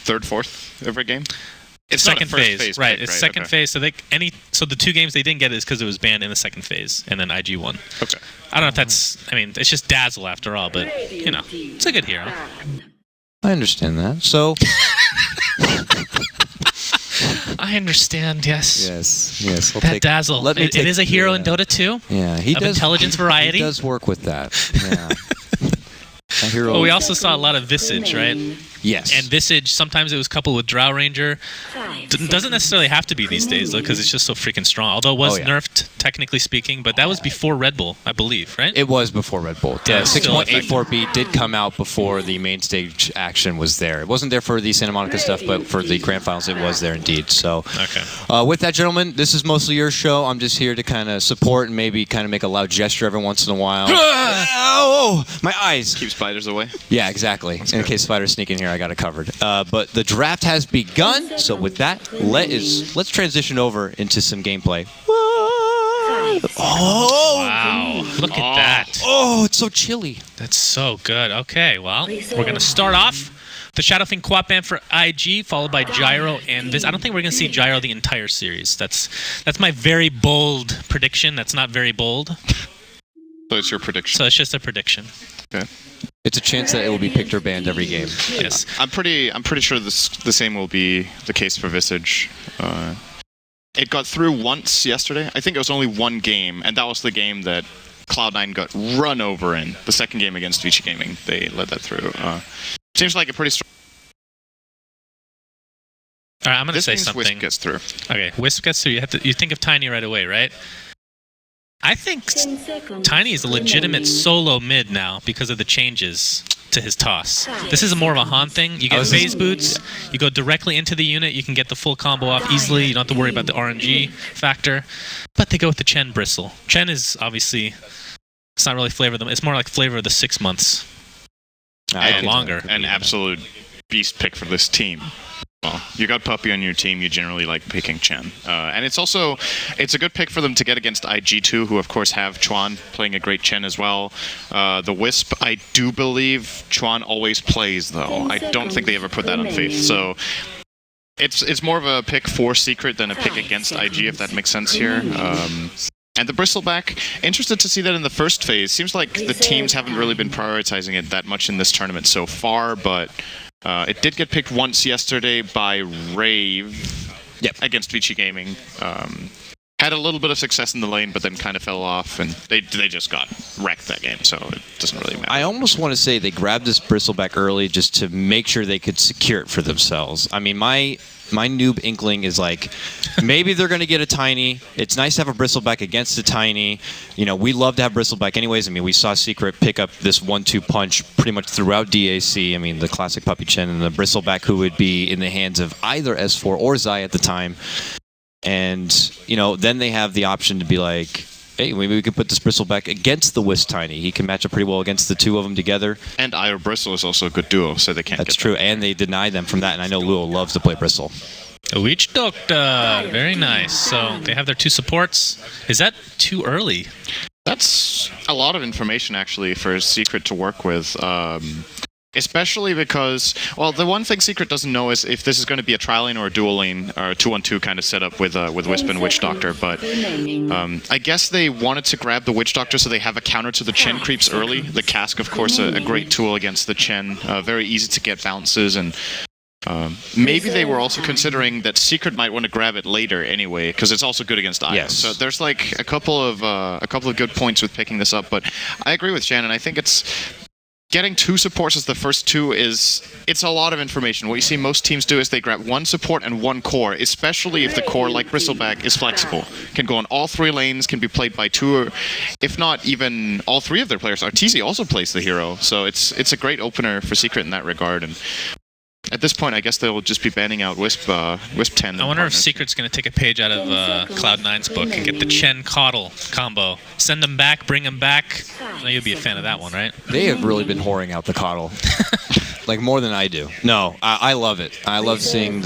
third, fourth every game? It's second phase, right? Pick, it's right? second Okay. phase. So the 2 games they didn't get is because it was banned in the second phase, and then IG won. Okay. I don't know if that's. I mean, it's just Dazzle after all, but you know, it's a good hero. I understand that. So. I understand. Yes. Yes. We'll That Dazzle. It is a hero in Dota 2. Yeah, he of does. Intelligence variety. He does work with that. Yeah. A hero. Well, we also saw a lot of Visage, right? Yes. And Visage, sometimes it was coupled with Drow Ranger. Doesn't necessarily have to be these days, though, because it's just so freaking strong. Although it was nerfed, technically speaking, but that was before Red Bull, I believe, right? It was before Red Bull. Yeah, The 6.84B did come out before the main stage action was there. It wasn't there for the Santa Monica stuff, but for the grand finals, it was there indeed. So, with that, gentlemen, this is mostly your show. I'm just here to kind of support and maybe kind of make a loud gesture every once in a while. Oh, my eyes. Keep spiders away. Yeah, exactly. In case spiders sneak in here, I got it covered. But the draft has begun. So with that, let's transition over into some gameplay. Oh! Wow. Look at that. Oh, it's so chilly. That's so good. Okay, well, we're going to start off the Shadowfiend Quap Ban for IG, followed by Gyro and Viz. I don't think we're going to see Gyro the entire series. That's my very bold prediction. That's not very bold. So it's your prediction. So it's just a prediction. Okay. It's a chance that it will be picked or banned every game. Yes. I'm pretty sure the same will be the case for Visage. It got through once yesterday. I think it was only one game, and that was the game that Cloud9 got run over in. The second game against Vici Gaming, they led that through. Seems like a pretty strong. All right, I'm going to say means something. Wisp gets through. Okay, Wisp gets through. You think of Tiny right away, right? I think Tiny is a legitimate solo mid now because of the changes to his toss. This is more of a Han thing. You get phase boots, you go directly into the unit, you can get the full combo off easily, you don't have to worry about the RNG factor. But they go with the Chen Bristle. Chen is obviously, it's not really flavor of them, it's more like flavor of the 6 months. And longer. An absolute beast pick for this team. Well, you got Puppy on your team, you generally like picking Chen. And it's a good pick for them to get against IG2, who of course have Chuan playing a great Chen as well. The Wisp, I do believe Chuan always plays, though. I don't think they ever put that on Faith. So it's more of a pick for Secret than a pick against IG, if that makes sense here. And the Bristleback, interested to see that in the first phase. Seems like the teams haven't really been prioritizing it that much in this tournament so far, but it did get picked once yesterday by Rave against Vici Gaming. Had a little bit of success in the lane, but then kind of fell off, and they just got wrecked that game, so it doesn't really matter. I almost want to say they grabbed this Bristleback early just to make sure they could secure it for themselves. I mean, my noob inkling is like, maybe they're going to get a Tiny. It's nice to have a Bristleback against a Tiny. You know, we love to have Bristleback anyways. I mean, we saw Secret pick up this 1-2 punch pretty much throughout DAC. I mean, the classic Puppy Chen and the Bristleback, who would be in the hands of either S4 or Zai at the time. And, you know, then they have the option to be like, hey, maybe we could put this Bristleback against the Wisp Tiny. He can match up pretty well against the two of them together. And Ire Bristle is also a good duo, so they can't That's true, and they deny them from that, and I know Luo loves to play Bristle. A Witch Doctor, very nice. So they have their 2 supports. Is that too early? That's a lot of information, actually, for Secret to work with. Especially because, well, the one thing Secret doesn't know is if this is going to be a tri lane or a dual lane or a 2-on-2 kind of setup with Wisp and Witch Doctor. But I guess they wanted to grab the Witch Doctor so they have a counter to the Chen creeps early. The Cask, of course, a great tool against the Chen. Very easy to get bounces, and maybe they were also considering that Secret might want to grab it later anyway, because it's also good against Io. Yes. So there's like a couple of good points with picking this up. But I agree with Shannon. I think it's getting 2 supports as the first 2 it's a lot of information. What you see most teams do is they grab 1 support and 1 core, especially if the core, like Bristleback, is flexible. Can go on all 3 lanes, can be played by 2, or if not even all 3 of their players. Arteezy also plays the hero, so it's a great opener for Secret in that regard. And at this point, I guess they'll just be banning out Wisp 10. I wonder if Secret's going to take a page out of Cloud9's book and get the Chen Coddle combo. Send them back, bring them back. I know you'll be a fan of that one, right? They have really been whoring out the Coddle. Like, more than I do. No, I love it. I love seeing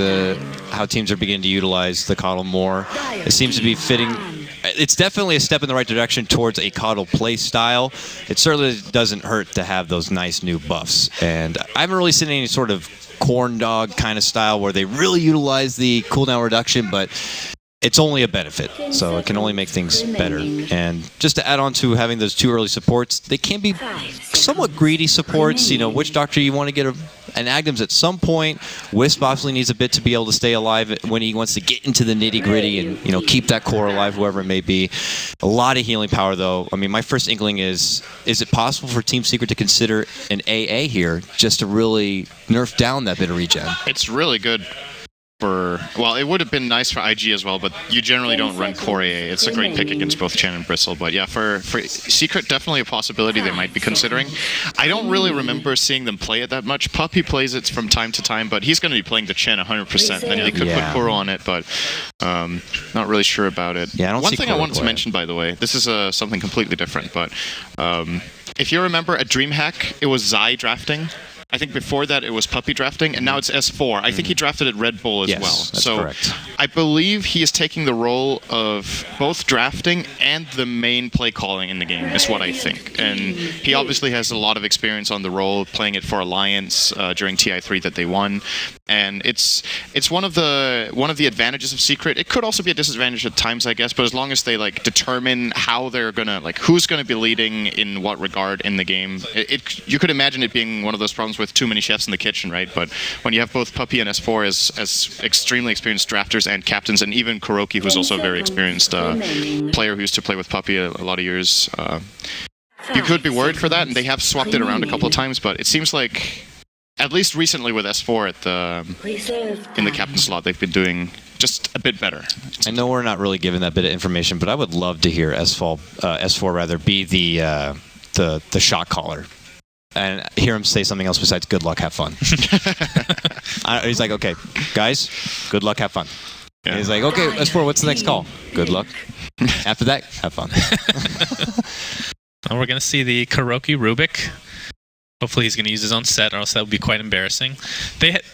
how teams are beginning to utilize the Coddle more. It seems to be fitting it's definitely a step in the right direction towards a Coddle play style. It certainly doesn't hurt to have those nice new buffs. And I haven't really seen any sort of corn dog kind of style where they really utilize the cooldown reduction, but it's only a benefit, so it can only make things better. And just to add on to having those 2 early supports, they can be somewhat greedy supports. You know, Witch Doctor, you want to get an Agdams at some point. Wisp obviously needs a bit to be able to stay alive when he wants to get into the nitty-gritty and, you know, keep that core alive, whoever it may be. A lot of healing power, though. I mean, my first inkling is it possible for Team Secret to consider an AA here just to really nerf down that bit of regen? It's really good. Well, it would have been nice for IG as well, but you generally don't run core AA. It's a great pick against both Chen and Bristle, but yeah, for Secret, definitely a possibility they might be considering. I don't really remember seeing them play it that much. Puppy plays it from time to time, but he's going to be playing the Chen 100%. Then they could put Kuro on it, but not really sure about it. Yeah, One thing I wanted to mention, by the way, this is something completely different, but if you remember at DreamHack, it was Zai drafting. I think before that it was Puppy drafting, and now it's S4. I think he drafted at Red Bull as well. That's so correct. I believe he is taking the role of both drafting and the main play calling in the game, is what I think. And he obviously has a lot of experience on the role, playing it for Alliance during TI3 that they won. And it's one of the advantages of Secret. It could also be a disadvantage at times, I guess, but as long as they like determine how they're gonna who's gonna be leading in what regard in the game, you could imagine it being one of those problems with too many chefs in the kitchen, right? But when you have both Puppy and S4 as extremely experienced drafters and captains, and even Kuroki, who's also a very experienced player who used to play with Puppy a lot of years, you could be worried for that, and they have swapped it around a couple of times, but it seems like, at least recently with S4 in the captain slot, they've been doing just a bit better. I know we're not really given that bit of information, but I would love to hear S4 rather be the shot caller, and hear him say something else besides "Good luck, have fun." He's like, "Okay, guys, good luck, have fun." Yeah. And he's like, "Okay, S4, what's the next call? Good luck. After that, have fun." Well, we're gonna see the Kuroki Rubik. Hopefully he's going to use his own set, or else that would be quite embarrassing.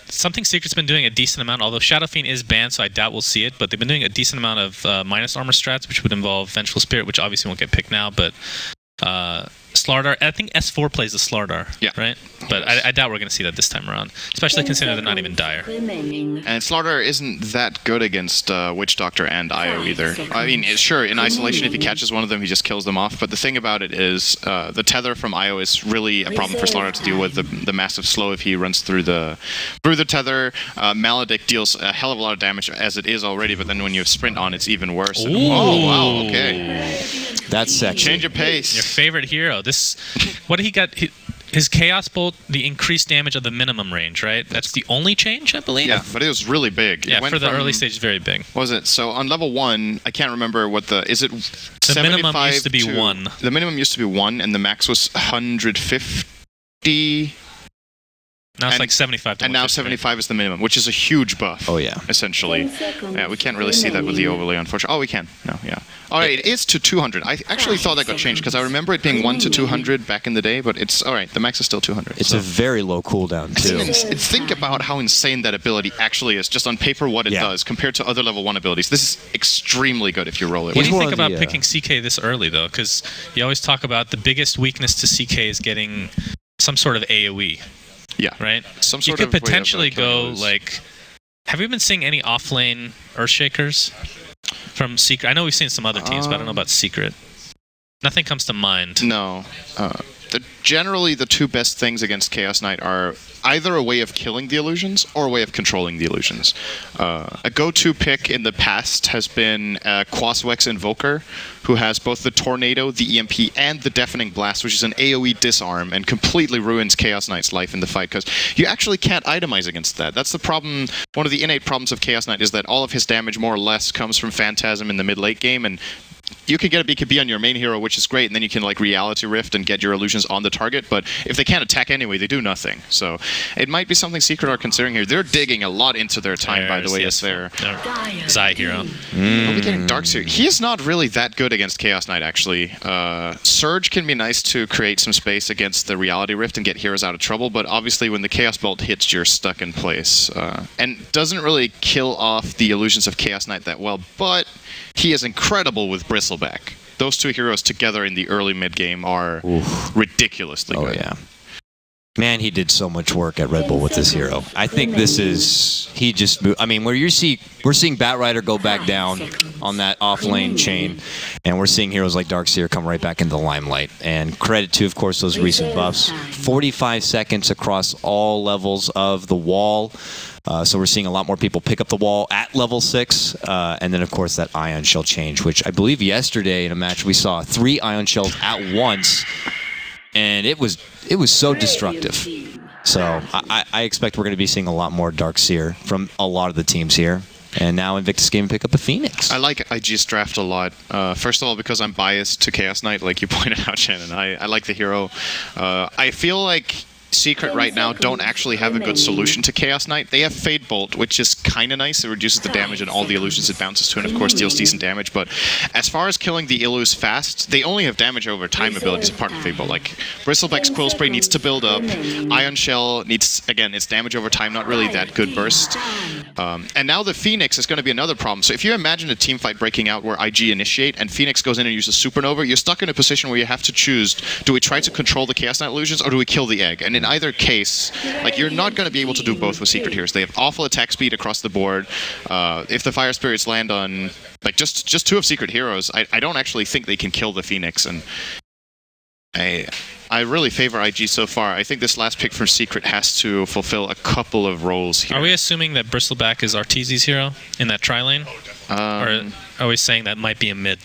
Something Secret's been doing a decent amount, although Shadow Fiend is banned, so I doubt we'll see it, but they've been doing a decent amount of minus armor strats, which would involve Vengeful Spirit, which obviously won't get picked now, but Slardar, I think S4 plays the Slardar, right? But I doubt we're going to see that this time around, especially considering they're not even dire. And Slardar isn't that good against Witch Doctor and IO either. I mean, sure, in isolation, if he catches one of them, he just kills them off, but the thing about it is the tether from IO is really a problem for Slardar to deal with, the massive slow if he runs through the tether. Maledict deals a hell of a lot of damage as it is already, but then when you have Sprint on, it's even worse. And, oh, wow, okay. That's sexy. Change of pace. Your favorite hero. What did he got? His Chaos Bolt, the increased damage of the minimum range, right? That's the only change, I believe? Yeah, but it was really big. Yeah, for the early stage, very big. What was it? So on level 1, I can't remember what is it the minimum used to be 1. The minimum used to be 1, and the max was 150. Now it's like 75 to and now 75 is the minimum, which is a huge buff. Oh, yeah. Essentially. Yeah, we can't really see that with the overlay, unfortunately. Oh, we can. No, yeah. All right, it is to 200. I actually thought that got changed, because I remember it being 1 to 200 back in the day, but it's, all right, the max is still 200. It's a very low cooldown, too. Think about how insane that ability actually is, just on paper what it does, compared to other level 1 abilities. This is extremely good if you roll it. What do you think about picking CK this early, though? Because you always talk about the biggest weakness to CK is getting some sort of AoE. Yeah. Right? Some sort you could of potentially go, like... Have you been seeing any off-lane Earthshakers from Secret? I know we've seen some other teams, but I don't know about Secret. Nothing comes to mind. No. Generally, the two best things against Chaos Knight are either a way of killing the illusions or a way of controlling the illusions. A go-to pick in the past has been Quaswex Invoker, who has both the Tornado, the EMP, and the Deafening Blast, which is an AoE disarm and completely ruins Chaos Knight's life in the fight, because you actually can't itemize against that. That's the problem. One of the innate problems of Chaos Knight is that all of his damage, more or less, comes from Phantasm in the mid-late game, and you can get a BKB on your main hero, which is great, and then you can like Reality Rift and get your illusions on the target, but if they can't attack anyway, they do nothing. So it might be something Secret are considering here. They're digging a lot into their time, by the way, as their Zai hero. We'll be getting Darkseer. He is not really that good against Chaos Knight, actually. Surge can be nice to create some space against the Reality Rift and get heroes out of trouble, but obviously when the Chaos Bolt hits, you're stuck in place. And doesn't really kill off the illusions of Chaos Knight that well, but he is incredible with Bristleback. Those two heroes together in the early mid-game are ridiculously good. Oh, yeah. Man, he did so much work at Red Bull with this hero. I think this is... He just... I mean, we're seeing Batrider go back down on that off-lane chain, and we're seeing heroes like Darkseer come right back into the limelight. And credit to, of course, those recent buffs. 45 seconds across all levels of the wall. So we're seeing a lot more people pick up the wall at level 6. And then, of course, that Ion Shell change, which I believe yesterday in a match we saw 3 Ion Shells at once. And it was so destructive. So I expect we're going to be seeing a lot more Darkseer from a lot of the teams here. And now Invictus Game pick up a Phoenix. I like IG's draft a lot. First of all, because I'm biased to Chaos Knight, like you pointed out, Shannon. I like the hero. I feel like Secret right now don't actually have a good solution to Chaos Knight. They have Fade Bolt, which is kind of nice. It reduces the damage and all the illusions it bounces to, and of course deals decent damage. But as far as killing the Illus fast, they only have damage over time abilities apart from Fade Bolt. Like Bristleback's Quill Spray needs to build up. Ion Shell needs, again, its damage over time, not really that good burst. And now the Phoenix is going to be another problem. So if you imagine a team fight breaking out where IG initiate and Phoenix goes in and uses Supernova, you're stuck in a position where you have to choose, do we try to control the Chaos Knight illusions or do we kill the egg? And in either case, like, you're not going to be able to do both with Secret Heroes. They have awful attack speed across the board. If the Fire Spirits land on, like, just 2 of Secret Heroes, I don't actually think they can kill the Phoenix. And I really favor IG so far. I think this last pick for Secret has to fulfill a couple of roles here. Are we assuming that Bristleback is Arteezy's hero in that tri-lane? Or are we saying that might be a mid?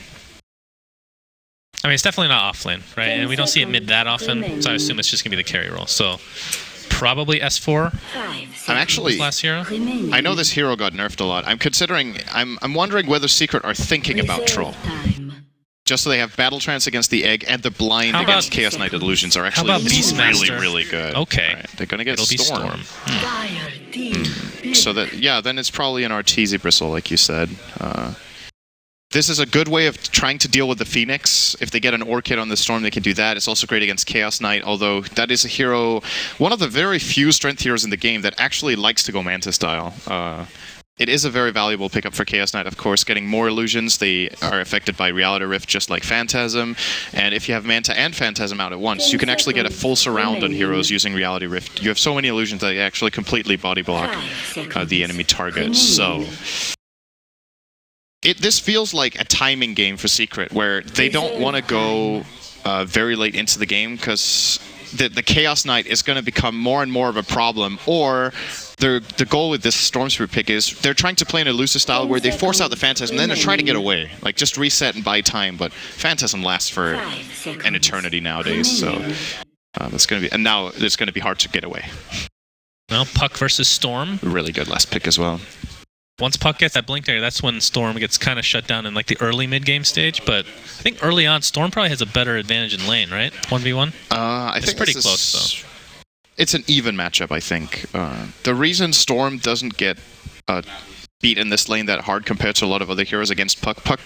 I mean, it's definitely not off lane, right? And we don't see it mid that often, so I assume it's just going to be the carry role. So probably S4. I'm actually... last hero. I know this hero got nerfed a lot. I'm wondering whether Secret are thinking about Troll. Just so they have Battle Trance against the Egg and the Blind against Chaos Knight Illusions are actually really good. Okay. Right. They're going to get Storm. So that, yeah, then it's probably an Arteezy Bristle, like you said. This is a good way of trying to deal with the Phoenix. If they get an Orchid on the Storm, they can do that. It's also great against Chaos Knight, although that is a hero, one of the very few strength heroes in the game that actually likes to go Manta style. It is a very valuable pickup for Chaos Knight, of course. Getting more illusions, they are affected by Reality Rift just like Phantasm. And if you have Manta and Phantasm out at once, you can actually get a full surround on heroes using Reality Rift. You have so many illusions that they actually completely body block the enemy target. So this feels like a timing game for Secret, where they don't want to go very late into the game, because the Chaos Knight is going to become more and more of a problem, or the goal with this Storm Spirit pick is they're trying to play an elusive style where they force out the Phantasm and then they're trying to get away. Like, just reset and buy time, but Phantasm lasts for an eternity nowadays, so that's going to be... And now it's going to be hard to get away. Well, Puck versus Storm. Really good last pick as well. Once Puck gets that blink there, that's when Storm gets kind of shut down in like the early mid-game stage. But I think early on, Storm probably has a better advantage in lane, right? 1v1? I think it's pretty close, though. It's an even matchup, I think. The reason Storm doesn't get beat in this lane that hard compared to a lot of other heroes against Puck. Puck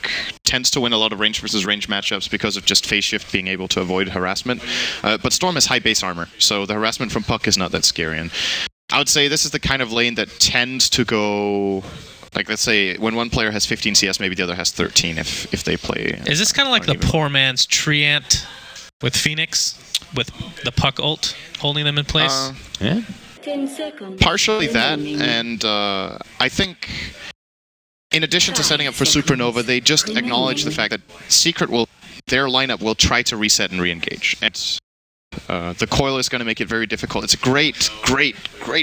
tends to win a lot of range versus range matchups because of just phase shift being able to avoid harassment. But Storm has high base armor, so the harassment from Puck is not that scary. And I would say this is the kind of lane that tends to go... Like, let's say, when one player has 15 CS, maybe the other has 13 if they play... Is this kind of like the poor man's Treant with Phoenix, with the Puck ult holding them in place? Yeah. Partially that, and I think, in addition to setting up for Supernova, they just acknowledge the fact that Secret their lineup will try to reset and re-engage. And the coil is going to make it very difficult. It's a great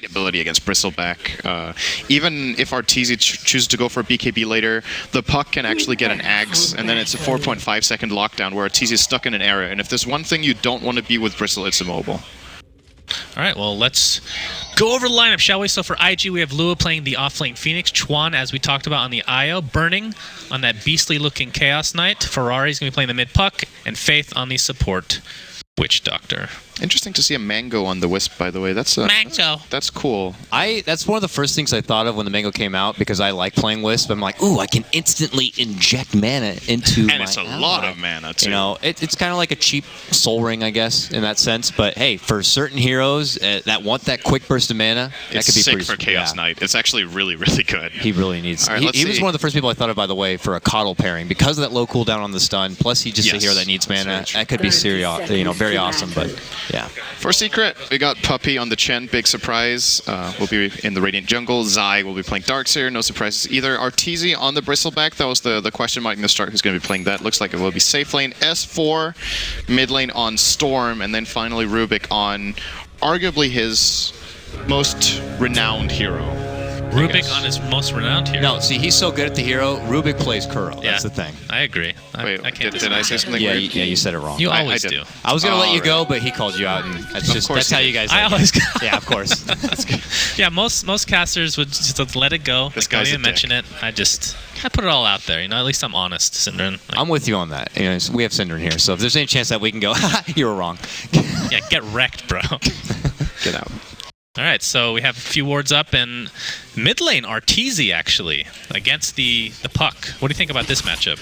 ability against Bristleback. Even if Arteezy chooses to go for a BKB later, the Puck can actually get an Axe, and then it's a 4.5 second lockdown where Arteezy is stuck in an area. And if there's one thing you don't want to be with Bristle, it's immobile. All right, well, let's go over the lineup, shall we? So for IG, we have Lua playing the off-lane Phoenix, Chuan, as we talked about on the IO, Burning on that beastly-looking Chaos Knight, Ferrari's going to be playing the mid Puck, and Faith on the support Witch Doctor. Interesting to see a mango on the Wisp, by the way. That's Mango. That's cool. That's one of the first things I thought of when the mango came out because I like playing Wisp. I'm like, ooh, I can instantly inject mana into my And it's a lot of mana, too. You know, it's kind of like a cheap Soul Ring, I guess, in that sense. But hey, for certain heroes that want that quick burst of mana, that could be sick pretty for Chaos Knight. It's actually really, really good. He really needs. All right, he was one of the first people I thought of, by the way, for a Coddle pairing because of that low cooldown on the stun. Plus, he's just a hero that needs mana. That could be very awesome. But yeah. For Secret, we got Puppy on the Chen, big surprise. We'll be in the Radiant Jungle. Zai will be playing Darkseer, no surprises either. Arteezy on the Bristleback, that was the question mark in the start, who's going to be playing that. Looks like it will be safe lane. S4, mid lane on Storm, and then finally Rubik on arguably his most renowned hero. Rubik on his most renowned hero. No, see, he's so good at the hero. Rubik plays Kuro. That's the thing. I agree. Wait, I can't did I say something Yeah, weird? yeah, you said it wrong. You always I do. I was gonna let you right. go, but he called you out, and that's how you guys. I like always it. go. Yeah, of course. Yeah, most casters would just let it go. This Don't guy's even a mention it. I put it all out there. You know, at least I'm honest, Synderen. I'm with you on that. You know, we have Synderen here, so if there's any chance that we can go, you were wrong. Yeah, get wrecked, bro. Get out. All right, so we have a few wards up, and mid lane Arteezy actually against the Puck. What do you think about this matchup?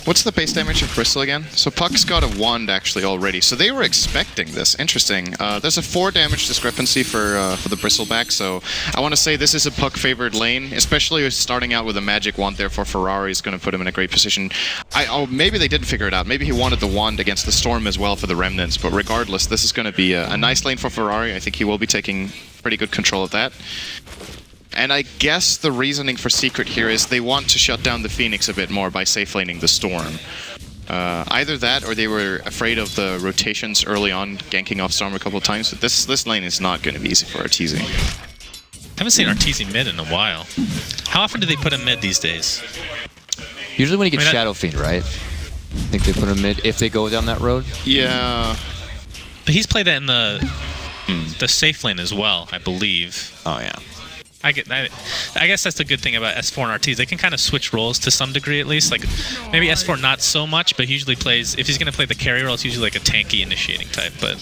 What's the base damage of Bristle again? So Puck's got a wand actually already, so they were expecting this. Interesting. There's a 4 damage discrepancy for the Bristleback, so I want to say this is a Puck-favored lane, especially starting out with a magic wand. Therefore, Ferrari is going to put him in a great position. Maybe they didn't figure it out. Maybe he wanted the wand against the Storm as well for the Remnants, but regardless, this is going to be a nice lane for Ferrari. I think he will be taking pretty good control of that. And I guess the reasoning for Secret here is they want to shut down the Phoenix a bit more by safe laning the Storm. Either that, or they were afraid of the rotations early on, ganking off Storm a couple of times. But this lane is not going to be easy for Arteezy. I haven't seen Arteezy mid in a while. How often do they put him mid these days? Usually when he gets Shadow Fiend, right? I think they put him mid if they go down that road. Yeah. But he's played that in the safe lane as well, I believe. Oh yeah. I guess that's the good thing about S4 and Arteezy. They can kind of switch roles to some degree at least. Like maybe S4 not so much, but he usually plays, if he's going to play the carry role, it's usually like a tanky initiating type. But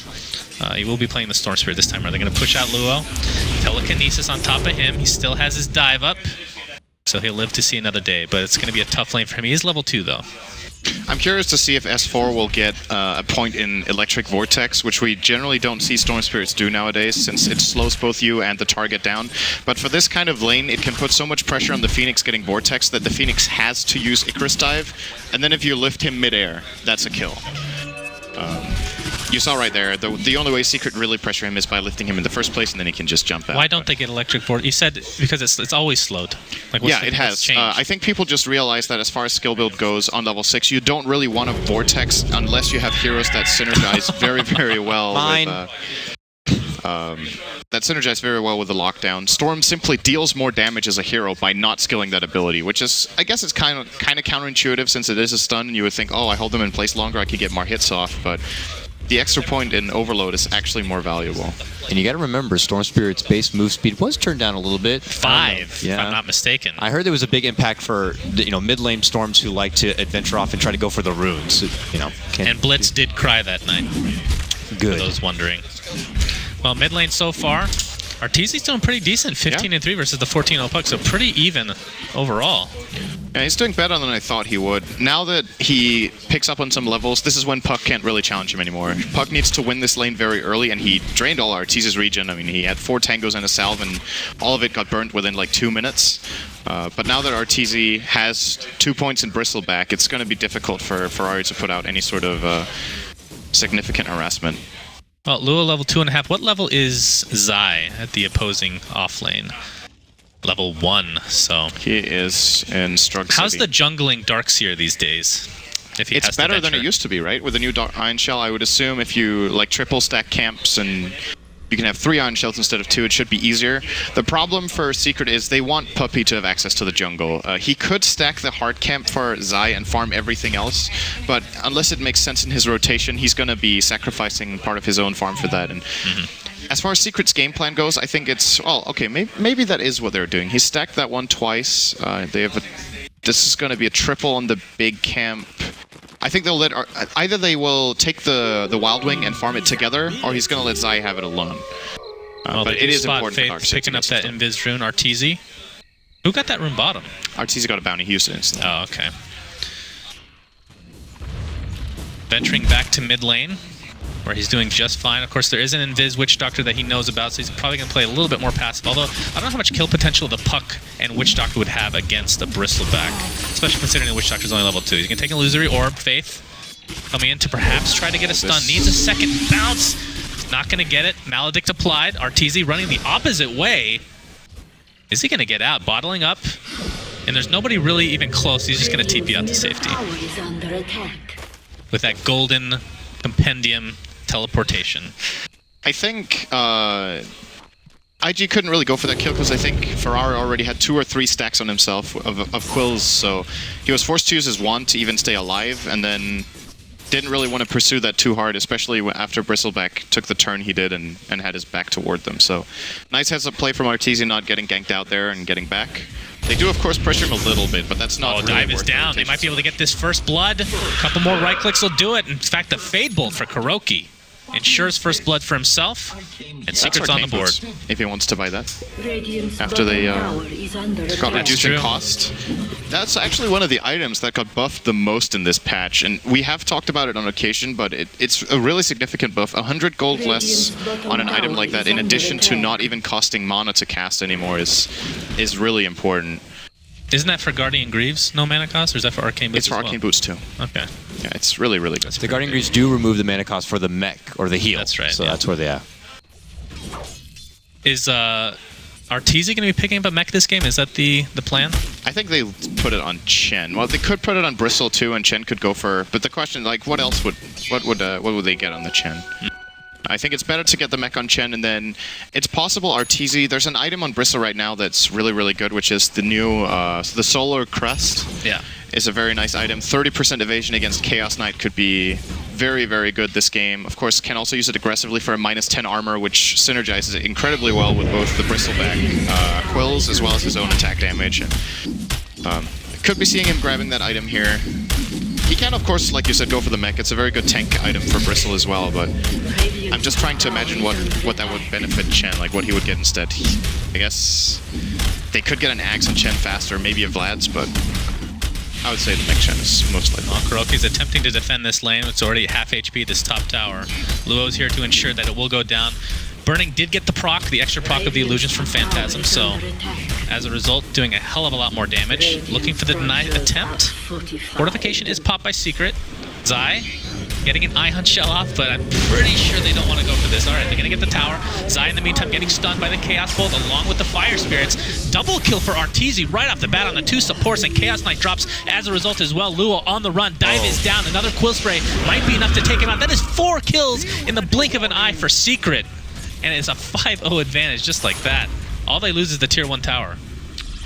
he will be playing the Storm Spirit this time. Are they going to push out Luo? Telekinesis on top of him. He still has his dive up, so he'll live to see another day. But it's going to be a tough lane for him. He is level 2 though. I'm curious to see if S4 will get a point in Electric Vortex, which we generally don't see Storm Spirits do nowadays, since it slows both you and the target down. But for this kind of lane, it can put so much pressure on the Phoenix getting Vortex that the Phoenix has to use Icarus Dive, and then if you lift him midair, that's a kill. You saw right there, the only way Secret really pressure him is by lifting him in the first place, and then he can just jump out. Why don't they get Electric Vortex? You said because it's always slowed. Like, yeah, it has. I think people just realize that as far as skill build goes on level 6, you don't really want a Vortex unless you have heroes that synergize very, very well that synergize very well with the lockdown. Storm simply deals more damage as a hero by not skilling that ability, which is, I guess it's kind of counterintuitive since it is a stun, and you would think, oh, I hold them in place longer, I could get more hits off, but the extra point in Overload is actually more valuable. And you got to remember, Storm Spirit's base move speed was turned down a little bit. 5, if I'm not mistaken. I heard there was a big impact for mid lane Storms who like to adventure off and try to go for the runes. And Blitz did cry that night. Good. For those wondering. Well, mid lane so far, Arteezy's doing pretty decent, 15-3 versus the 14-0 Puck, so pretty even overall. Yeah, he's doing better than I thought he would. Now that he picks up on some levels, this is when Puck can't really challenge him anymore. Puck needs to win this lane very early, and he drained all Arteezy's regen. I mean, he had 4 tangos and a salve, and all of it got burnt within like 2 minutes. But now that Arteezy has 2 points in Bristleback, it's going to be difficult for Ferrari to put out any sort of significant harassment. Well, Lua level 2.5. What level is Zai at the opposing off lane? Level 1, so... He is in Strug City. How's the jungling Darkseer these days? If he it's better than it used to be, right? With the new Iron Shell, I would assume if you like triple stack camps and you can have 3 Iron Shells instead of 2, it should be easier. The problem for Secret is they want Puppy to have access to the jungle. He could stack the hard camp for Zai and farm everything else, but unless it makes sense in his rotation, he's going to be sacrificing part of his own farm for that. And as far as Secret's game plan goes, I think it's... Oh, okay, maybe that is what they're doing. He stacked that one twice. They have this is going to be a triple on the big camp. I think they'll let either they will take the Wild Wing and farm it together, or he's going to let Zai have it alone. But it is important for Darkseid picking up that Invis rune. Arteezy. Who got that rune bottom? Arteezy got a bounty. He used it instantly. Oh, okay. Venturing back to mid lane, where he's doing just fine. Of course, there is an Invis Witch Doctor that he knows about, so he's probably going to play a little bit more passive. Although, I don't know how much kill potential the Puck and Witch Doctor would have against a Bristleback, especially considering the Witch Doctor is only level 2. He's going to take an Illusory Orb, Faith, coming in to perhaps try to get a stun. Needs a second bounce. He's not going to get it. Maledict applied. Arteezy running the opposite way. Is he going to get out? Bottling up. And there's nobody really even close. He's just going to TP out to safety. With that golden compendium teleportation. I think IG couldn't really go for that kill because I think Ferrara already had 2 or 3 stacks on himself of quills, so he was forced to use his wand to even stay alive, and then didn't really want to pursue that too hard, especially after Bristleback took the turn he did and had his back toward them. So nice heads-up play from Arteezy, not getting ganked out there and getting back. They do, of course, pressure him a little bit, but that's not really dive is down. They might be able to get this first blood. A couple more right clicks will do it. In fact, the Fade Bolt for Kuroki ensures first blood for himself, and Secret's on the board. If he wants to buy that. After they got reduced in cost. That's actually one of the items that got buffed the most in this patch, and we have talked about it on occasion, but it's a really significant buff. 100 gold less on an item like that, in addition to not even costing mana to cast anymore, is really important. Isn't that for Guardian Greaves, no mana cost, or is that for Arcane Boots? It's for Arcane Boots too. Okay. Yeah, it's really, really good. The Guardian Greaves do remove the mana cost for the mech or the heal. That's right. So that's where they are. Is Arteezy going to be picking up a mech this game? Is that the plan? I think they put it on Chen. Well, they could put it on Bristle too, and Chen could go for. But the question, like, what else would they get on the Chen? I think it's better to get the mech on Chen, and then it's possible Arteezy. There's an item on Bristle right now that's really, really good, which is the new the Solar Crest. Yeah, is a very nice item. 30% evasion against Chaos Knight could be very, very good this game. Of course, can also use it aggressively for a -10 armor, which synergizes it incredibly well with both the Bristleback quills as well as his own attack damage. Could be seeing him grabbing that item here. He can, of course, like you said, go for the mech. It's a very good tank item for Bristle as well, but I'm just trying to imagine what that would benefit Chen, like what he would get instead. I guess they could get an axe on Chen faster, maybe a Vlad's, but I would say the mech Chen is most likely. Kuroki's attempting to defend this lane. It's already at half HP, this top tower. Luo's here to ensure that it will go down. Burning did get the proc, the extra proc of the illusions from Phantasm, so as a result, doing a hell of a lot more damage. Looking for the denied attempt. Fortification is popped by Secret. Zai getting an Eye Hunt shell off, but I'm pretty sure they don't want to go for this. Alright, they're going to get the tower. Zai, in the meantime, getting stunned by the Chaos Bolt along with the Fire Spirits. Double kill for Arteezy right off the bat on the 2 supports, and Chaos Knight drops as a result as well. Luo on the run. Dive is down. Another Quill Spray might be enough to take him out. That is 4 kills in the blink of an eye for Secret. And it's a 5-0 advantage just like that. All they lose is the tier 1 tower.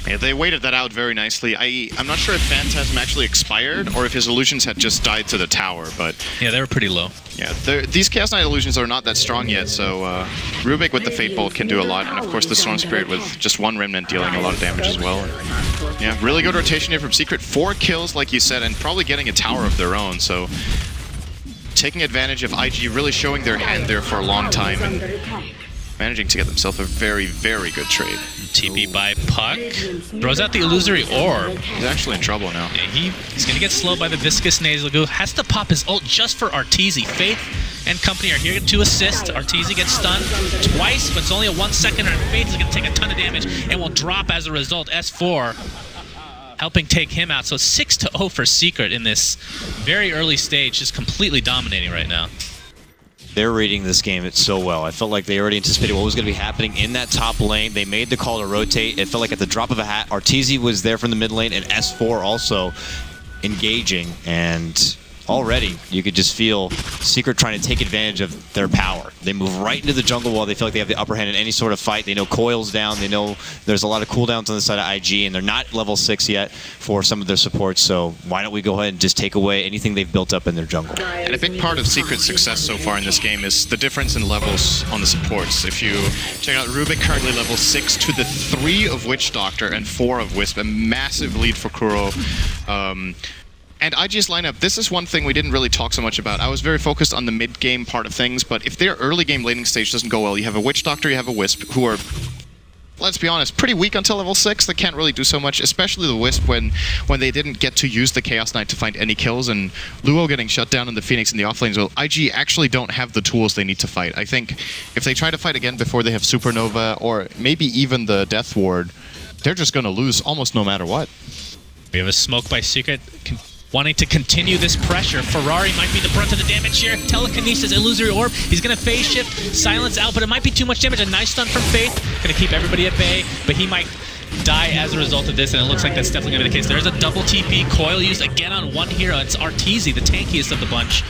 Yeah, they waited that out very nicely. I'm not sure if Phantasm actually expired or if his illusions had just died to the tower, but... Yeah, they were pretty low. Yeah, these Chaos Knight illusions are not that strong yet, so Rubik with the Fate Bolt can do a lot, and of course the Storm Spirit with just 1 Remnant dealing a lot of damage as well. Yeah, really good rotation here from Secret. 4 kills, like you said, and probably getting a tower of their own, so... Taking advantage of IG really showing their hand there for a long time and managing to get themselves a very, very good trade. TP by Puck. Throws out the Illusory Orb. He's actually in trouble now. Yeah, he's going to get slowed by the Viscous Nasal Goo. Has to pop his ult just for Arteezy. Faith and company are here to assist. Arteezy gets stunned twice, but it's only a 1 second, and Faith is going to take a ton of damage and will drop as a result. S4 helping take him out. So 6-0 for Secret in this very early stage, just completely dominating right now. They're reading this game so well. I felt like they already anticipated what was going to be happening in that top lane. They made the call to rotate. It felt like at the drop of a hat, Arteezy was there from the mid lane, and S4 also engaging, and already you could just feel Secret trying to take advantage of their power. They move right into the jungle while they feel like they have the upper hand in any sort of fight. They know Coil's down. They know there's a lot of cooldowns on the side of IG, and they're not level 6 yet for some of their supports, so why don't we go ahead and just take away anything they've built up in their jungle. And a big part of Secret's success so far in this game is the difference in levels on the supports. If you check out Rubik, currently level 6 to the 3 of Witch Doctor and 4 of Wisp, a massive lead for Kuro. And IG's lineup, this is one thing we didn't really talk so much about. I was very focused on the mid-game part of things, but if their early-game laning stage doesn't go well, you have a Witch Doctor, you have a Wisp, who are, let's be honest, pretty weak until level 6. They can't really do so much, especially the Wisp when they didn't get to use the Chaos Knight to find any kills, and Luo getting shut down in the Phoenix in the offlanes. Well, IG actually don't have the tools they need to fight. I think if they try to fight again before they have Supernova, or maybe even the Death Ward, they're just going to lose almost no matter what. We have a smoke by Secret. Wanting to continue this pressure. Ferrari might be the brunt of the damage here. Telekinesis, Illusory Orb. He's going to phase shift, silence out, but it might be too much damage. A nice stun from Faith. Going to keep everybody at bay, but he might die as a result of this, and it looks like that's definitely going to be the case. There's a double TP. Coil used again on one hero. It's Arteezy, the tankiest of the bunch.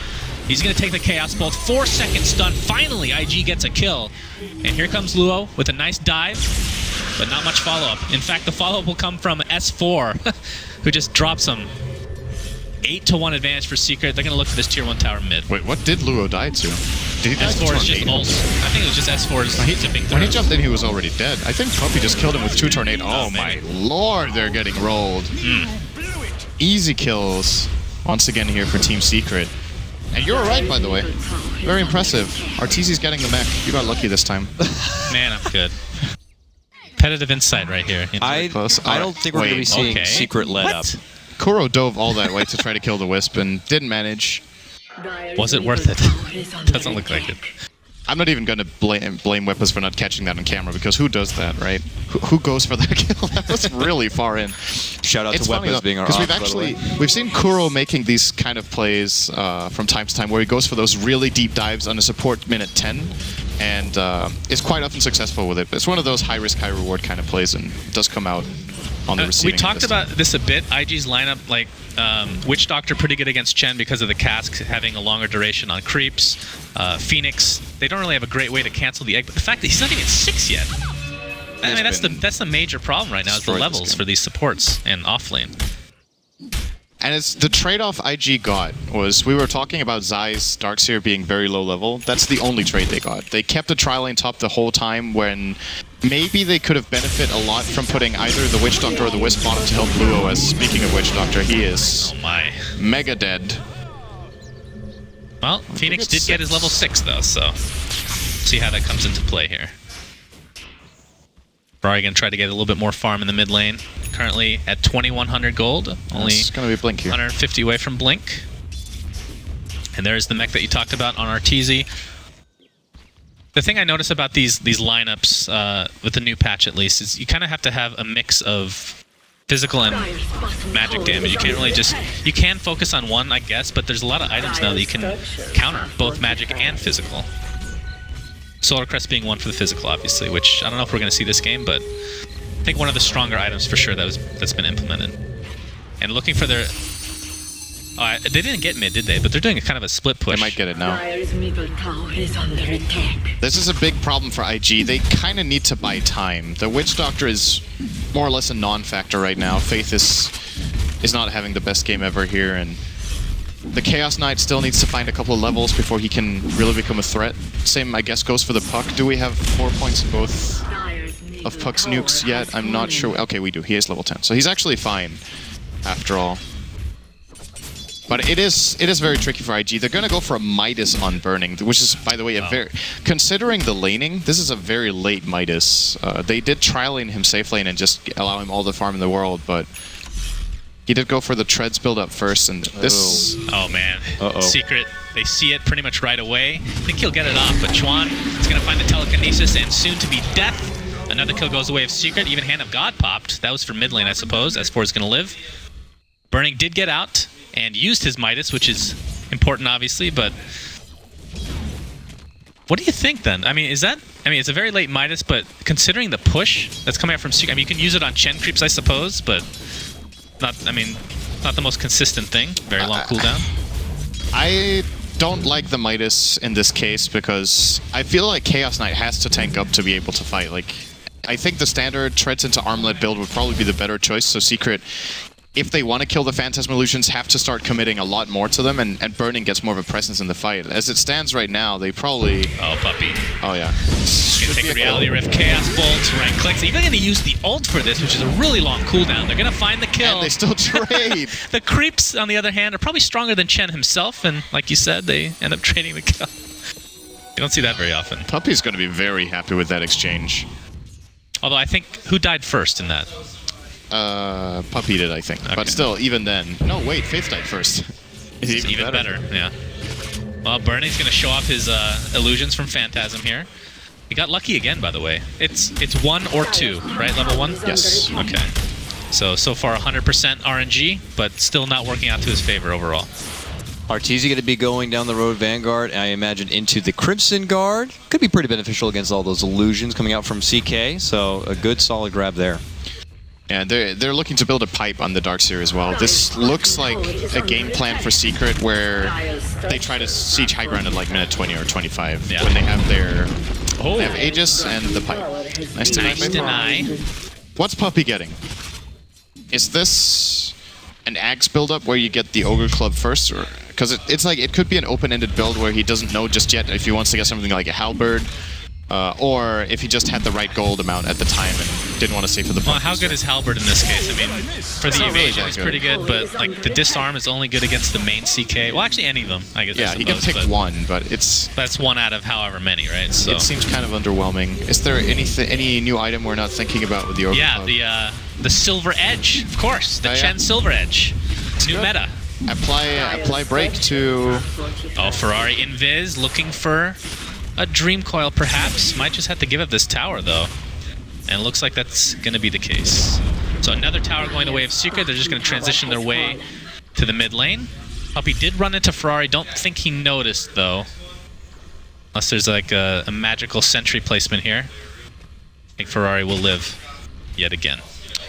He's going to take the Chaos Bolt. 4-second stun. Finally, IG gets a kill. And here comes Luo with a nice dive, but not much follow-up. In fact, the follow-up will come from S4, who just drops him. 8-1 advantage for Secret. They're going to look for this tier 1 tower mid. Wait, what did Luo die to? Did he die to S4 is just ult. I think it was just S4's tipping through. When he jumped in, he was already dead. I think Puppy just killed him with 2 tornadoes. Oh my lord, they're getting rolled. Easy kills once again here for Team Secret. And you're right, by the way. Very impressive. Arteezy's getting the mech. You got lucky this time. Man, I'm good. Competitive insight right here. I don't think we're going to be seeing Secret let up. Kuro dove all that way to try to kill the Wisp and didn't manage. Was it worth it? Doesn't look like it. I'm not even going to blame Whippers for not catching that on camera, because who does that, right? Who goes for that kill? That was really far in. Shout out to Whippers being our because we've seen Kuro making these kind of plays from time to time where he goes for those really deep dives on a support minute 10 and is quite often successful with it. It's one of those high risk, high reward kind of plays, and it does come out on the receiving end. We talked about this a bit. IG's lineup, like Witch Doctor, pretty good against Chen because of the cask having a longer duration on creeps. Phoenix, they don't really have a great way to cancel the egg, but the fact that he's not even 6 yet. I mean, that's the major problem right now, is the levels for these supports and offlane. And it's the trade-off IG got was, we were talking about Zai's Darkseer being very low level. That's the only trade they got. They kept the tri-lane top the whole time, when maybe they could have benefited a lot from putting either the Witch Doctor or the Wisp bottom to help Luo, as speaking of Witch Doctor, he is mega dead. Well, Phoenix did get his level 6 though, so see how that comes into play here. Probably going to try to get a little bit more farm in the mid lane. Currently at 2,100 gold. Only going to be Blink here. 150 away from Blink. And there's the mech that you talked about on Arteezy. The thing I notice about these lineups, with the new patch at least, is you kind of have to have a mix of physical and magic damage. You can't really just... You can focus on one, I guess, but there's a lot of items now that you can counter, both magic and physical. Solar Crest being one for the physical, obviously, which I don't know if we're going to see this game, but I think one of the stronger items for sure that's been implemented. And looking for their... they didn't get mid, did they? But they're doing a kind of a split push. They might get it now. This is a big problem for IG. They kind of need to buy time. The Witch Doctor is more or less a non-factor right now. Faith is not having the best game ever here, and the Chaos Knight still needs to find a couple of levels before he can really become a threat. Same, I guess, goes for the Puck. Do we have 4 points in both of Puck's nukes yet? I'm not sure. Okay, we do. He is level 10. So he's actually fine, after all. But it is very tricky for IG. They're going to go for a Midas on Burning, which is, by the way, a very... Considering the laning, this is a very late Midas. They did tri-lane him safe lane and just allow him all the farm in the world, but he did go for the Treads build up first, and this... Oh, man. Secret. They see it pretty much right away. I think he'll get it off, but Chuan is going to find the Telekinesis, and soon to be death. Another kill goes away of Secret. Even Hand of God popped. That was for mid lane, I suppose. S4 is going to live. Burning did get out and used his Midas, which is important, obviously, but what do you think, then? I mean, it's a very late Midas, but considering the push that's coming out from Secret, I mean, you can use it on Chen creeps, I suppose, but not the most consistent thing. Very long cooldown. I don't like the Midas in this case, because I feel like Chaos Knight has to tank up to be able to fight. Like, I think the standard Treads into Armlet build would probably be the better choice, so Secret if they want to kill the Phantasm Illusions, have to start committing a lot more to them, and Burning gets more of a presence in the fight. As it stands right now, they probably... Oh, puppy. Oh, yeah. He's going to take a Reality Rift, Chaos Bolt, right clicks. They're going to use the ult for this, which is a really long cooldown. They're going to find the kill. And they still trade. The creeps, on the other hand, are probably stronger than Chen himself, and like you said, they end up trading the kill. You don't see that very often. Puppy's going to be very happy with that exchange. Although I think, who died first in that? Puppy did, I think. Okay. But still, even then... No, wait, Faith died first. It's even better, yeah. Well, Burning's going to show off his illusions from Phantasm here. He got lucky again, by the way. It's 1 or 2, right? Level 1? Yes. Okay. So far 100% RNG, but still not working out to his favor overall. Arteezy going to be going down the road Vanguard, I imagine, into the Crimson Guard. Could be pretty beneficial against all those illusions coming out from CK, so a good solid grab there. And they're looking to build a pipe on the Darkseer as well. This looks like a game plan for Secret where they try to siege high ground at like minute 20 or 25 when they have their they have Aegis and the pipe. Nice deny. What's Puppy getting? Is this an Axe build-up where you get the Ogre Club first? Or because it's like it could be an open-ended build where he doesn't know just yet if he wants to get something like a Halberd. Or if he just had the right gold amount at the time and didn't want to save for the Well, how good is Halberd in this case? I mean, for the evasion, really he's pretty good, but like the disarm is only good against the main CK. Well, actually, any of them, I guess. Yeah, he can pick one, but that's one out of however many, right? So it seems kind of underwhelming. Is there any new item we're not thinking about with the Ogre Club? Yeah, the Silver Edge, of course, the Chen Silver Edge. It's new meta. Apply break to... Oh, Ferrari Invis looking for a Dream Coil, perhaps. Might just have to give up this tower, though. And it looks like that's going to be the case. So another tower going the way of Secret. They're just going to transition their way to the mid lane. Puppy did run into Ferrari. Don't think he noticed, though. Unless there's like a magical sentry placement here. I think Ferrari will live yet again.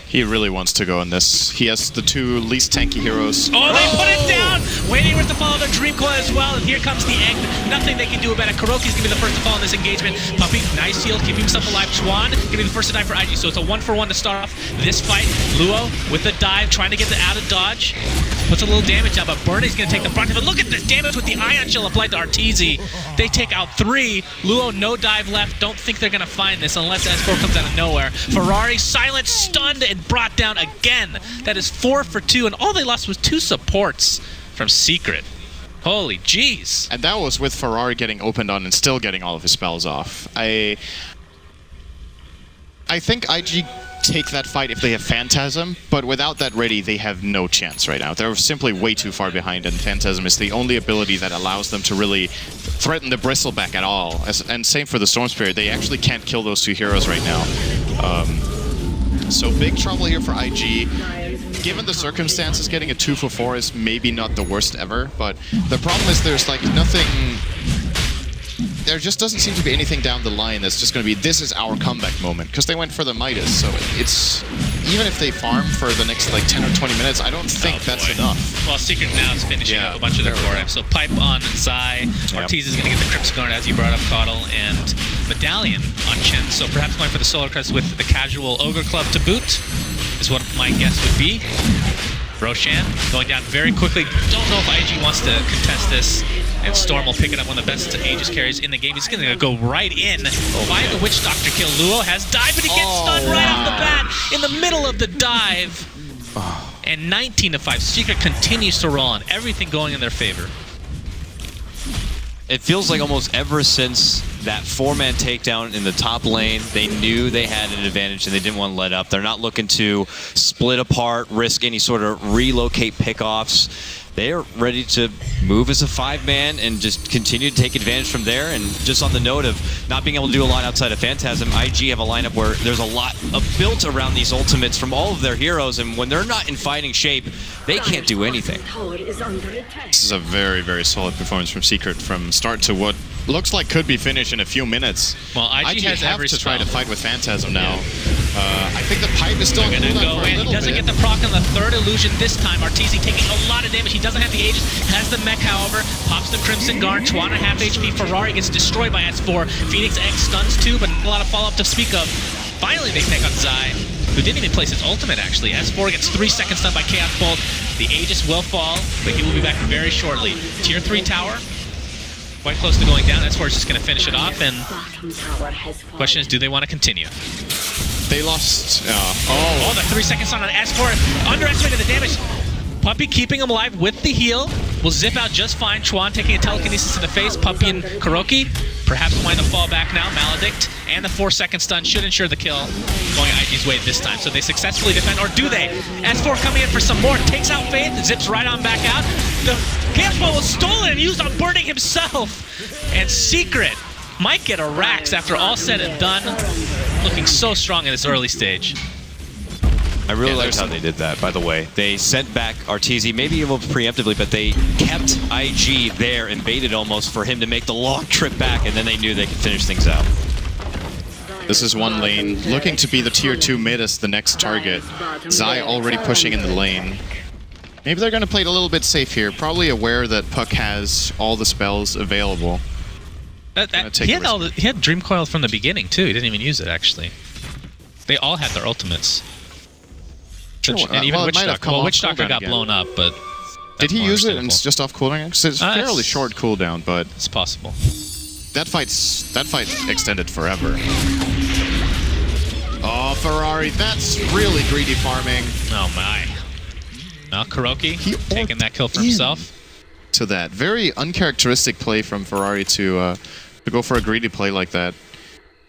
He really wants to go in this. He has the 2 least tanky heroes. Oh, they put it down! Waiting to follow the Dream Coil as well, and here comes the egg. Nothing they can do about it. Kuroki's going to be the first to fall in this engagement. Puppy, nice shield, keeping himself alive. Chuan going to be the first to die for IG, so it's a 1-for-1 to start off this fight. Luo with the dive, trying to get the out of dodge. Puts a little damage out, but Burney's going to take the brunt of it. Look at this damage with the Ion Chill applied to Arteezy. They take out 3. Luo, no dive left. Don't think they're going to find this unless S4 comes out of nowhere. Ferrari, silent, stunned, and brought down again. That is 4 for 2, and all they lost was 2 supports from Secret. Holy jeez. And that was with Ferrari getting opened on and still getting all of his spells off. I think IG take that fight if they have Phantasm, but without that ready, they have no chance right now. They're simply way too far behind, and Phantasm is the only ability that allows them to really threaten the Bristleback at all. And same for the Storm Spirit. They actually can't kill those 2 heroes right now. So big trouble here for IG. Given the circumstances, getting a 2-for-4 is maybe not the worst ever, but the problem is there's like nothing... There just doesn't seem to be anything down the line that's just going to be, this is our comeback moment, because they went for the Midas, so it's... Even if they farm for the next like 10 or 20 minutes, I don't think that's enough. Well, Secret now is finishing up a bunch of their core items. So Pipe on Zai, Ortiz is going to get the Crimson Guard, as you brought up, Caudle, and Medallion on Chen. So perhaps going for the Solar Crest with the casual Ogre Club to boot, is what my guess would be. Roshan going down very quickly. Don't know if IG wants to contest this. And Storm will pick it up, one of the best Aegis carries in the game. He's going to go right in. Find the Witch Doctor kill. Luo has dive, but he gets stunned right off the bat in the middle of the dive. And 19-5. Secret continues to roll on. Everything going in their favor. It feels like almost ever since that 4-man takedown in the top lane, they knew they had an advantage and they didn't want to let up. They're not looking to split apart, risk any sort of relocate pickoffs. They are ready to move as a 5-man and just continue to take advantage from there. And just on the note of not being able to do a lot outside of Phantasm, IG have a lineup where there's a lot built around these ultimates from all of their heroes, and when they're not in fighting shape, they can't do anything. This is a very, very solid performance from Secret from start to what looks like could be finished in a few minutes. Well, IG has have every to spell. try to fight with Phantasm now. I think the pipe is still going to go in. He doesn't get the proc on the 3rd illusion this time. Arteezy taking a lot of damage. He doesn't have the Aegis, has the mech, however. Pops the Crimson Guard. Chuana half HP. Ferrari gets destroyed by S4. Phoenix Egg stuns too, but a lot of follow-up to speak of. Finally, they take on Zai. who didn't even place his ultimate, actually. S4 gets 3 seconds done by Chaos Bolt. The Aegis will fall, but he will be back very shortly. Tier 3 tower, quite close to going down. S4 is just going to finish it off, and question is, do they want to continue? They lost... Oh, the 3 seconds on S4. Underestimated the damage. Puppey keeping him alive with the heal. Will zip out just fine. Chuan taking a telekinesis to the face. Puppey and Kuroki perhaps want to fall back now. Maledict and the 4-second stun should ensure the kill. Going IG's way this time. So they successfully defend, or do they? S4 coming in for some more. Takes out Faith. Zips right on back out. The Chaos Ball was stolen and used on burning himself. And Secret might get a Rax after all said and done. Looking so strong in this early stage. I really liked how they did that, by the way. They sent back Arteezy, maybe even preemptively, but they kept IG there and baited almost for him to make the long trip back, and then they knew they could finish things out. This is one lane. Looking to be the tier 2 mid as the next target. Zai already pushing in the lane. Maybe they're going to play it a little bit safe here, probably aware that Puck has all the spells available. He had Dream Coil from the beginning, too. He didn't even use it, actually. They all had their ultimates. And even Witch Doctor. Well, Witch Doctor got blown up, but... Did he use it and it's just off cooldown? Because it's fairly short cooldown, but... It's possible. That fight extended forever. Oh, Ferrari, that's really greedy farming. Oh, my. Now, Kuroki taking that kill for himself. To that. Very uncharacteristic play from Ferrari to go for a greedy play like that.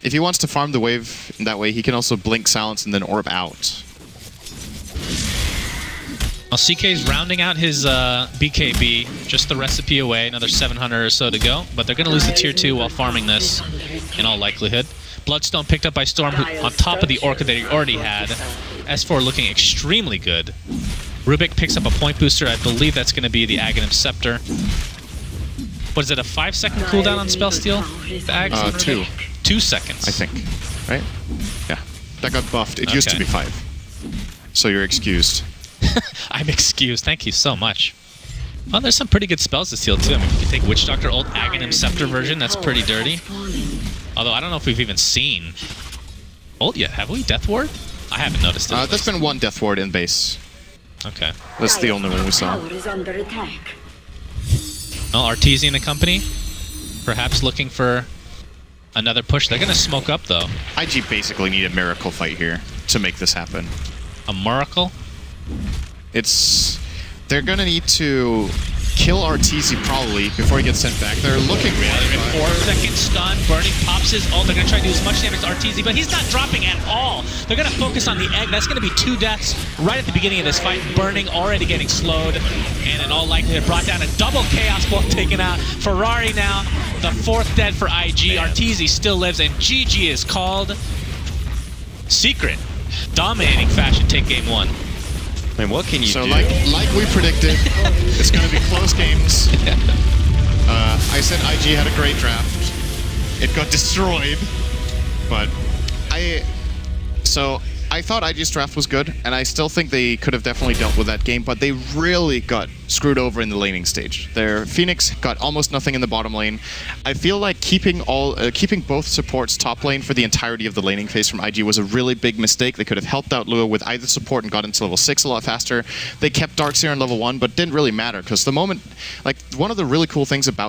If he wants to farm the wave in that way, he can also blink silence and then orb out. Well, CK's rounding out his BKB, just the recipe away, another 700 or so to go, but they're going to lose the tier 2 while farming this, in all likelihood. Bloodstone picked up by Storm, who, on top of the Orca that he already had. S4 looking extremely good. Rubik picks up a point booster. I believe that's going to be the Aghanim Scepter. What is it, a 5-second cooldown on Spell Steal? 2. 2 seconds. I think, right? Yeah, that got buffed. It used to be 5. So you're excused. I'm excused. Thank you so much. Well, there's some pretty good spells to steal, too. I mean, you can take Witch Doctor, old Aghanim Scepter version. That's pretty dirty. Although, I don't know if we've even seen ult yet. Have we? Death Ward? I haven't noticed it. There's been one Death Ward in base. Okay. That's the only one we saw. Well, Arteezy and company, perhaps looking for another push. They're going to smoke up, though. IG basically need a miracle fight here to make this happen. A miracle? They're gonna need to kill Arteezy probably before he gets sent back. They're looking for 4-second stun. Burning pops his ult. They're gonna try to do as much damage to Arteezy, but he's not dropping at all. They're gonna focus on the egg. That's gonna be 2 deaths right at the beginning of this fight. Burning already getting slowed, and in all likelihood brought down a double Chaos Ball taken out. Ferrari now the 4th dead for IG. Arteezy still lives, and GG is called. Secret, dominating fashion, take game 1. I mean, what can you do? So like we predicted, it's going to be close games. I said IG had a great draft. It got destroyed, but I thought IG's draft was good, and I still think they could have definitely dealt with that game, but they really got screwed over in the laning stage. Their Phoenix got almost nothing in the bottom lane. I feel like keeping both supports top lane for the entirety of the laning phase from IG was a really big mistake. They could have helped out Lua with either support and got into level 6 a lot faster. They kept Darkseer on level 1, but didn't really matter, because the moment, like, one of the really cool things about